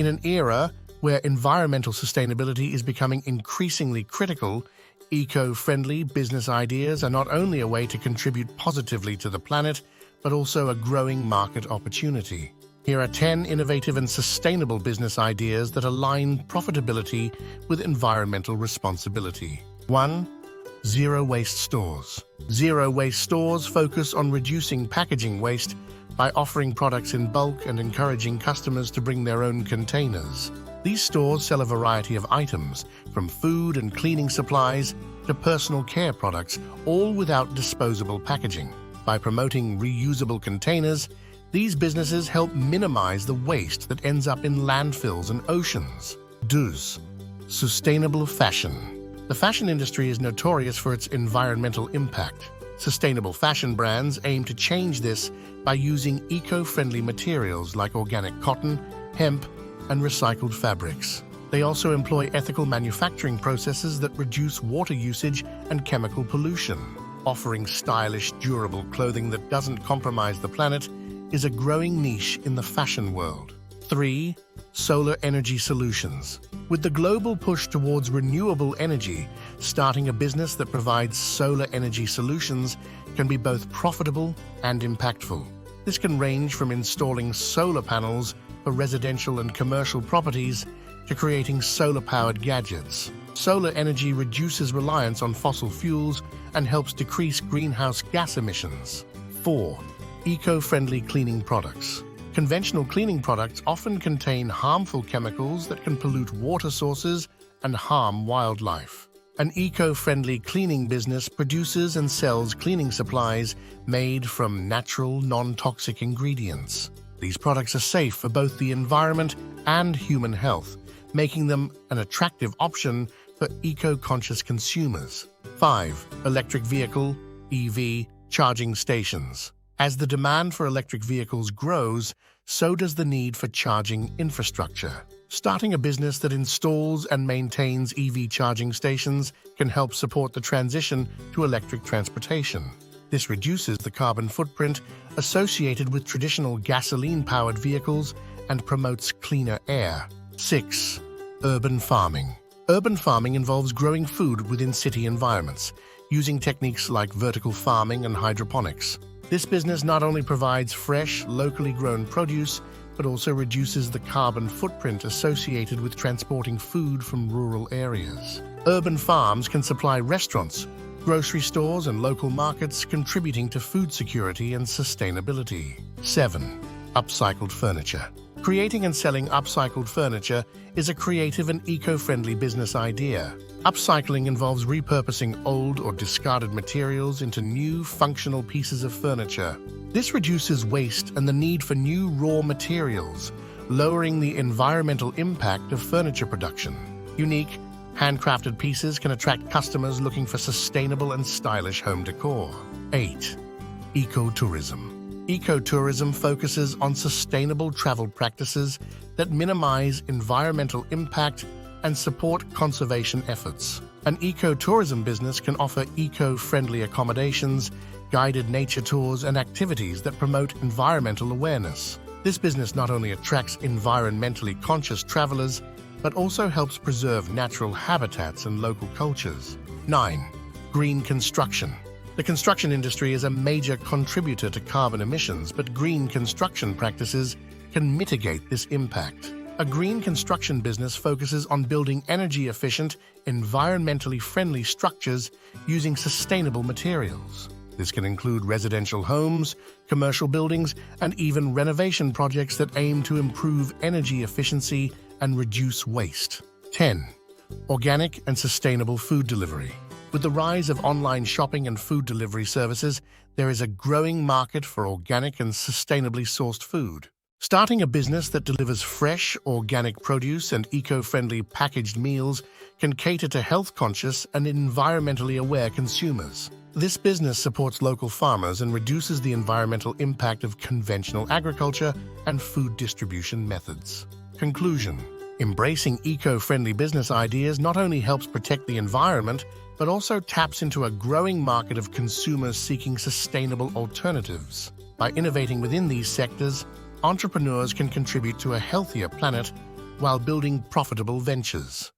In an era where environmental sustainability is becoming increasingly critical, eco-friendly business ideas are not only a way to contribute positively to the planet, but also a growing market opportunity. Here are 10 innovative and sustainable business ideas that align profitability with environmental responsibility. 1. Zero-waste stores. Zero-waste stores focus on reducing packaging waste by offering products in bulk and encouraging customers to bring their own containers. These stores sell a variety of items, from food and cleaning supplies to personal care products, all without disposable packaging. By promoting reusable containers, these businesses help minimize the waste that ends up in landfills and oceans. 2. Sustainable fashion. The fashion industry is notorious for its environmental impact. Sustainable fashion brands aim to change this by using eco-friendly materials like organic cotton, hemp, and recycled fabrics. They also employ ethical manufacturing processes that reduce water usage and chemical pollution. Offering stylish, durable clothing that doesn't compromise the planet is a growing niche in the fashion world. 3. Solar energy solutions. With the global push towards renewable energy, starting a business that provides solar energy solutions can be both profitable and impactful. This can range from installing solar panels for residential and commercial properties to creating solar-powered gadgets. Solar energy reduces reliance on fossil fuels and helps decrease greenhouse gas emissions. 4. Eco-friendly cleaning products. Conventional cleaning products often contain harmful chemicals that can pollute water sources and harm wildlife. An eco-friendly cleaning business produces and sells cleaning supplies made from natural, non-toxic ingredients. These products are safe for both the environment and human health, making them an attractive option for eco-conscious consumers. 5. Electric vehicle, EV, charging stations. As the demand for electric vehicles grows, so does the need for charging infrastructure. Starting a business that installs and maintains EV charging stations can help support the transition to electric transportation. This reduces the carbon footprint associated with traditional gasoline-powered vehicles and promotes cleaner air. 6. Urban farming. Urban farming involves growing food within city environments, using techniques like vertical farming and hydroponics. This business not only provides fresh, locally grown produce, but also reduces the carbon footprint associated with transporting food from rural areas. Urban farms can supply restaurants, grocery stores, and local markets, contributing to food security and sustainability. 7. Upcycled furniture. Creating and selling upcycled furniture is a creative and eco-friendly business idea. Upcycling involves repurposing old or discarded materials into new, functional pieces of furniture. This reduces waste and the need for new raw materials, lowering the environmental impact of furniture production. Unique, handcrafted pieces can attract customers looking for sustainable and stylish home decor. 8. Ecotourism. Ecotourism focuses on sustainable travel practices that minimize environmental impact and support conservation efforts. An ecotourism business can offer eco-friendly accommodations, guided nature tours, and activities that promote environmental awareness. This business not only attracts environmentally conscious travelers, but also helps preserve natural habitats and local cultures. 9. Green construction. The construction industry is a major contributor to carbon emissions, but green construction practices can mitigate this impact. A green construction business focuses on building energy-efficient, environmentally friendly structures using sustainable materials. This can include residential homes, commercial buildings, and even renovation projects that aim to improve energy efficiency and reduce waste. 10. Organic and sustainable food delivery. With the rise of online shopping and food delivery services, there is a growing market for organic and sustainably sourced food. Starting a business that delivers fresh, organic produce and eco-friendly packaged meals can cater to health-conscious and environmentally aware consumers. This business supports local farmers and reduces the environmental impact of conventional agriculture and food distribution methods. Conclusion: embracing eco-friendly business ideas not only helps protect the environment, but also taps into a growing market of consumers seeking sustainable alternatives. By innovating within these sectors, entrepreneurs can contribute to a healthier planet while building profitable ventures.